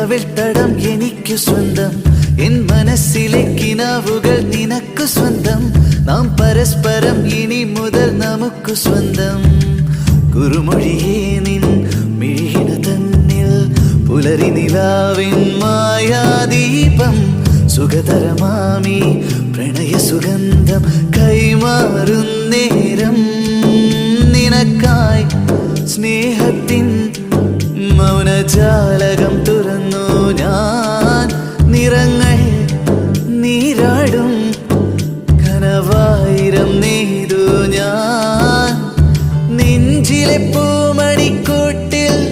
കവിൾത്തടം എനിക്കു സ്വന്തം, എൻ മനസ്സിലെ കിനാവുകൾ നിനക്കു സ്വന്തം. നാം പരസ്പരം ഇനി മുതൽ നമുക്കു സ്വന്തം. കുറുമൊഴിയേ നിൻ മിഴിയിണ തന്നിൽ പുലരി നിലാവിൻ മായാദീപം. സുഖതരമാമി പ്രണയ സുഗന്ധം കൈമാറുന്നേരം നിനക്കായി സ്നേഹത്തിൻ മൗനജാലക